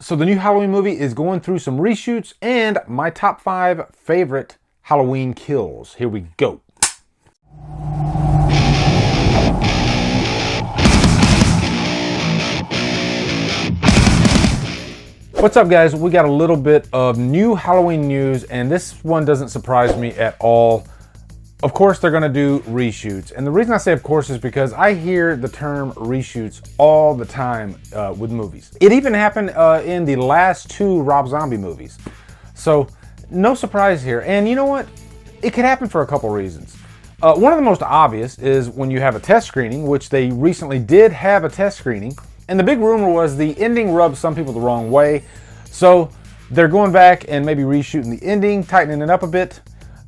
So the new Halloween movie is going through some reshoots and my top 5 favorite Halloween kills. Here we go. What's up, guys? We got a little bit of new Halloween news, and this one doesn't surprise me at all. Of course, they're going to do reshoots. And the reason I say of course is because I hear the term reshoots all the time with movies. It even happened in the last 2 Rob Zombie movies. So no surprise here. And you know what? It could happen for a couple reasons. One of the most obvious is when you have a test screening, which they recently did have a test screening. And the big rumor was the ending rubbed some people the wrong way. So they're going back and maybe reshooting the ending, tightening it up a bit.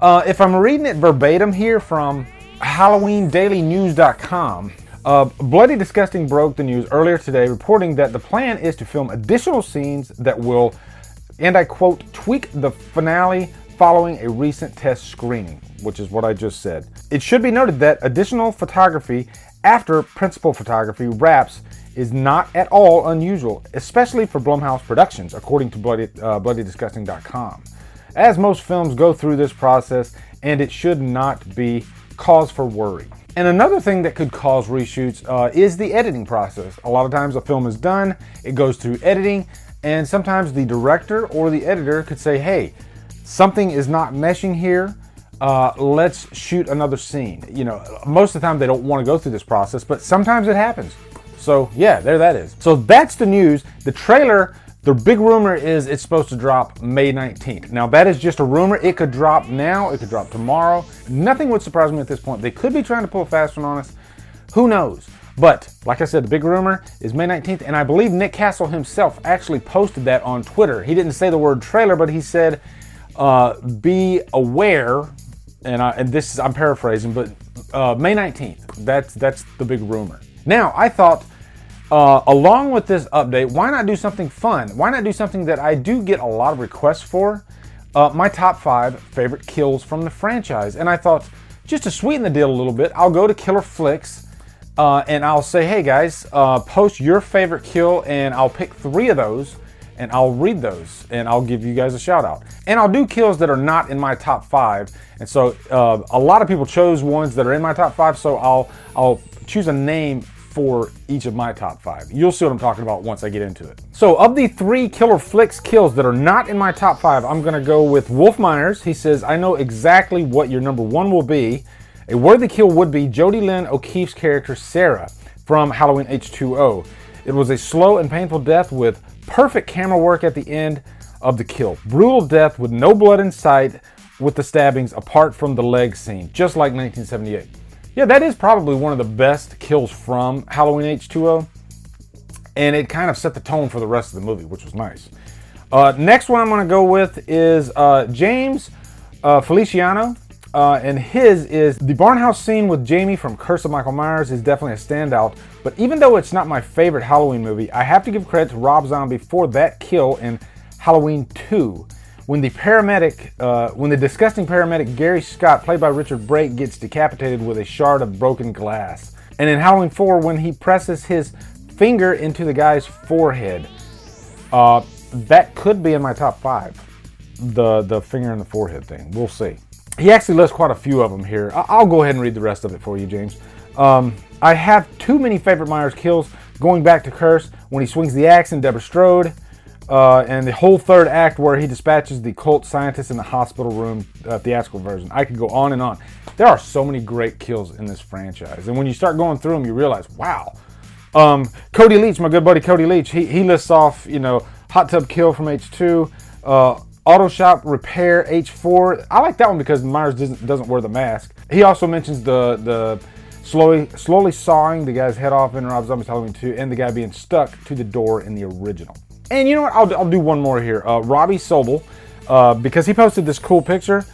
If I'm reading it verbatim here from HalloweenDailyNews.com, Bloody Disgusting broke the news earlier today, reporting that the plan is to film additional scenes that will, and I quote, tweak the finale following a recent test screening, which is what I just said. It should be noted that additional photography after principal photography wraps is not at all unusual, especially for Blumhouse Productions, according to BloodyDisgusting.com. As most films go through this process, and it should not be cause for worry. And another thing that could cause reshoots is the editing process. A lot of times a film is done, it goes through editing, and sometimes the director or the editor could say, hey, something is not meshing here, let's shoot another scene. You know, most of the time they don't want to go through this process, but sometimes it happens. So yeah, there that is. So that's the news. The trailer, the big rumor is it's supposed to drop May 19th. Now that is just a rumor. It could drop now, it could drop tomorrow. Nothing would surprise me at this point. They could be trying to pull a fast one on us. Who knows? But like I said, the big rumor is May 19th, and I believe Nick Castle himself actually posted that on Twitter. He didn't say the word trailer, but he said, be aware, and this is, I'm paraphrasing, but May 19th, that's the big rumor. Now, I thought, along with this update, why not do something fun? Why not do something that I do get a lot of requests for? My top 5 favorite kills from the franchise. And I thought, just to sweeten the deal a little bit, I'll go to Killer Flicks and I'll say, hey guys, post your favorite kill, and I'll pick 3 of those and I'll read those and I'll give you guys a shout out. And I'll do kills that are not in my top 5. And so a lot of people chose ones that are in my top 5, so I'll choose a name for each of my top 5. You'll see what I'm talking about once I get into it. So of the 3 Killer Flicks kills that are not in my top 5, I'm gonna go with Wolf Myers. He says, I know exactly what your number 1 will be. A worthy kill would be Jodie Lynn O'Keefe's character Sarah from Halloween H2O. It was a slow and painful death with perfect camera work at the end of the kill. Brutal death with no blood in sight, with the stabbings apart from the leg scene, just like 1978. Yeah, that is probably one of the best kills from Halloween H2O, and it kind of set the tone for the rest of the movie, which was nice. Next one I'm going to go with is James Feliciano, and his is the barnhouse scene with Jamie from Curse of Michael Myers is definitely a standout, but even though it's not my favorite Halloween movie, I have to give credit to Rob Zombie for that kill in Halloween 2. When the disgusting paramedic Gary Scott, played by Richard Brake, gets decapitated with a shard of broken glass. And in Halloween 4, when he presses his finger into the guy's forehead, that could be in my top 5. The finger in the forehead thing. We'll see. He actually lists quite a few of them here. I'll go ahead and read the rest of it for you, James. I have too many favorite Myers kills, going back to Curse when he swings the axe in Deborah Strode. And the whole 3rd act where he dispatches the cult scientist in the hospital room, theatrical version. I could go on and on. There are so many great kills in this franchise. And when you start going through them, you realize, wow. Cody Leach, my good buddy Cody Leach, he lists off, you know, hot tub kill from H2, auto shop repair H4. I like that one because Myers doesn't wear the mask. He also mentions the slowly sawing the guy's head off in Rob Zombie's Halloween 2, and the guy being stuck to the door in the original. And you know what? I'll do one more here. Robbie Sobel, because he posted this cool picture.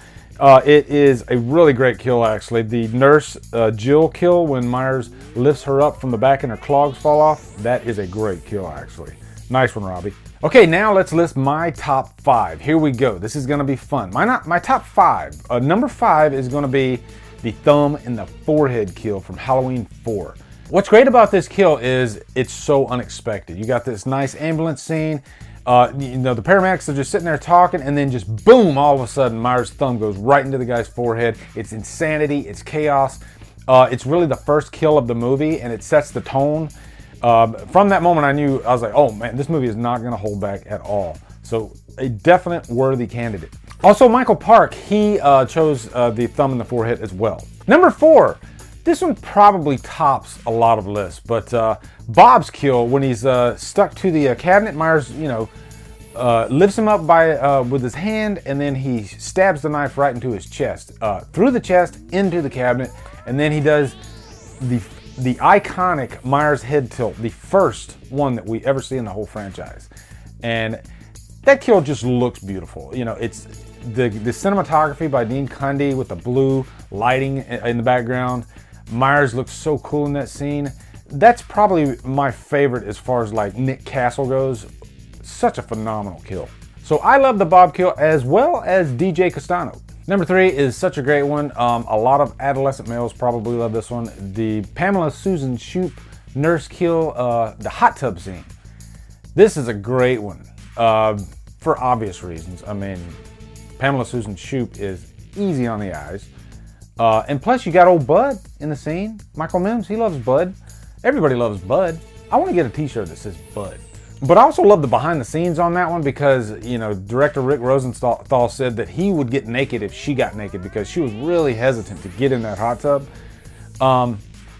It is a really great kill, actually. The nurse Jill kill when Myers lifts her up from the back and her clogs fall off. That is a great kill, actually. Nice one, Robbie. Okay, now let's list my top 5. Here we go. This is going to be fun. My top 5. Number 5 is going to be the thumb in the forehead kill from Halloween 4. What's great about this kill is it's so unexpected. You got this nice ambulance scene. The paramedics are just sitting there talking, and then just boom, all of a sudden, Myers' thumb goes right into the guy's forehead. It's insanity. It's chaos. It's really the first kill of the movie, and it sets the tone. From that moment, I was like, oh man, this movie is not going to hold back at all. So a definite worthy candidate. Also, Michael Park, he chose the thumb in the forehead as well. Number 4. This one probably tops a lot of lists, but Bob's kill when he's stuck to the cabinet. Myers, lifts him up with his hand, and then he stabs the knife right into his chest, through the chest into the cabinet, and then he does the iconic Myers head tilt, the first one that we ever see in the whole franchise, and that kill just looks beautiful. It's the cinematography by Dean Cundy with the blue lighting in the background. Myers looks so cool in that scene. That's probably my favorite as far as like Nick Castle goes. Such a phenomenal kill. So I love the Bob kill as well as DJ Castano. Number 3 is such a great one. A lot of adolescent males probably love this one. The Pamela Susan Shoop nurse kill, the hot tub scene. This is a great one for obvious reasons. I mean, Pamela Susan Shoop is easy on the eyes. And plus you got old Bud in the scene. Michael Mims, he loves Bud. Everybody loves Bud. I want to get a t-shirt that says Bud. But I also love the behind the scenes on that one because, director Rick Rosenthal said that he would get naked if she got naked because she was really hesitant to get in that hot tub.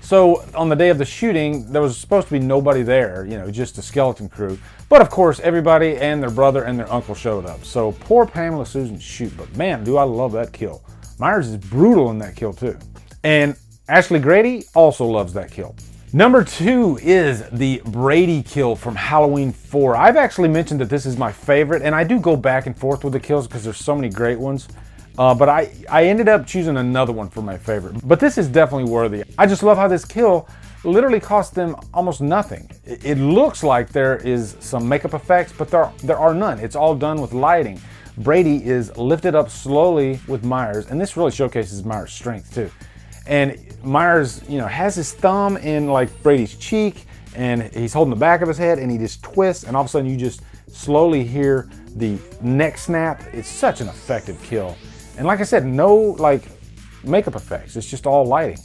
So on the day of the shooting, there was supposed to be nobody there, just a skeleton crew. But of course, everybody and their brother and their uncle showed up. So poor Pamela Susan Shoop, but man, do I love that kill. Myers is brutal in that kill too. And Ashley Grady also loves that kill. Number 2 is the Brady kill from Halloween 4. I've actually mentioned that this is my favorite, and I do go back and forth with the kills because there's so many great ones. But I ended up choosing another one for my favorite. But this is definitely worthy. I just love how this kill literally cost them almost nothing. It looks like there is some makeup effects, but there are none. It's all done with lighting. Brady is lifted up slowly with Myers, and this really showcases Myers' strength too. And Myers, has his thumb in like Brady's cheek, and he's holding the back of his head, and he just twists, and all of a sudden you just slowly hear the neck snap. It's such an effective kill. And like I said, no like makeup effects. It's just all lighting.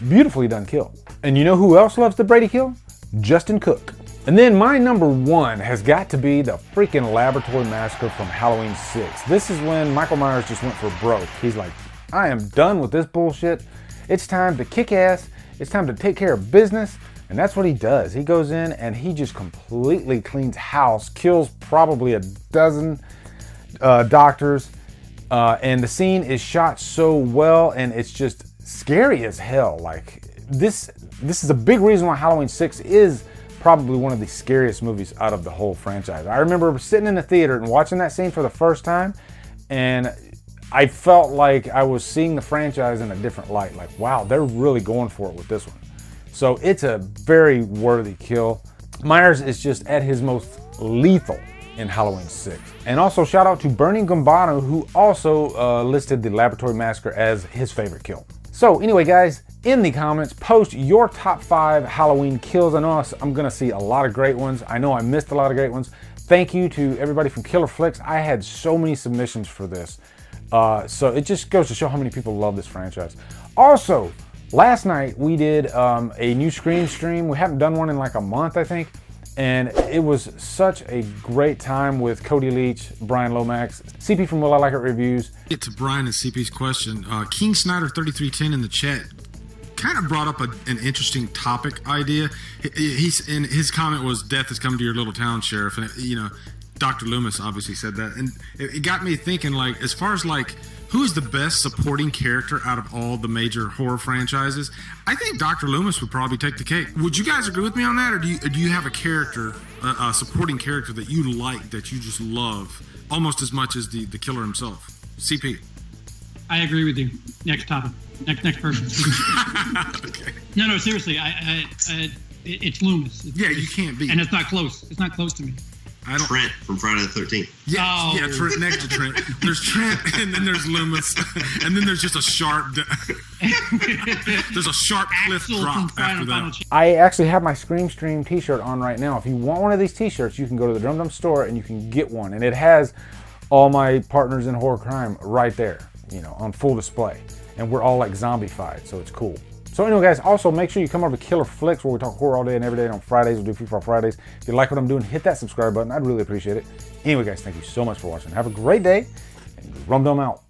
Beautifully done kill. And you know who else loves the Brady kill? Justin Cook. And then my number 1 has got to be the freaking laboratory massacre from Halloween 6. This is when Michael Myers just went for broke. He's like, I am done with this bullshit. It's time to kick ass. It's time to take care of business. And that's what he does. He goes in and he just completely cleans house, kills probably a dozen doctors. And the scene is shot so well, and it's just scary as hell. Like this is a big reason why Halloween 6 is probably one of the scariest movies out of the whole franchise. I remember sitting in the theater and watching that scene for the first time, and I felt like I was seeing the franchise in a different light. Like, wow, they're really going for it with this one. So it's a very worthy kill. Myers is just at his most lethal in Halloween 6. And also shout out to Bernie Gambano, who also listed the Laboratory Massacre as his favorite kill. So anyway, guys, in the comments, post your top 5 Halloween kills. I know I'm gonna see a lot of great ones. I know I missed a lot of great ones. Thank you to everybody from Killer Flicks. I had so many submissions for this. So it just goes to show how many people love this franchise. Also, last night we did a new Scream stream. We haven't done one in like a month, I think. And it was such a great time with Cody Leach, Brian Lomax, CP from Will I Like It Reviews. Get to Brian and CP's question. King Snyder 3310 in the chat kind of brought up an interesting topic idea. He's in his comment was death is coming to your little town, Sheriff. And Dr. Loomis obviously said that, and it got me thinking, like, as far as like who is the best supporting character out of all the major horror franchises, I think Dr. Loomis would probably take the cake. Would you guys agree with me on that, or do you have a character, a supporting character that you like, that you just love almost as much as the killer himself? CP. I agree with you. Next topic. Next person. Okay. No, seriously. It's Loomis. Yeah, you can't beat. And it's not close. It's not close to me. Trent from Friday the 13th. Yeah, Trent, next to Trent. There's Trent, and then there's Loomis, and then there's just a sharp. There's a sharp cliff drop after that. I actually have my Scream Stream t-shirt on right now. If you want one of these t-shirts, you can go to the Drumdums store and you can get one. And it has all my partners in horror crime right there, you know, on full display. And we're all like zombified, so it's cool. So anyway, guys, also make sure you come over to Killer Flicks, where we talk horror all day and every day. And on Fridays, we'll do Free for Fridays. If you like what I'm doing, hit that subscribe button. I'd really appreciate it. Anyway, guys, thank you so much for watching. Have a great day, and Drumdum out.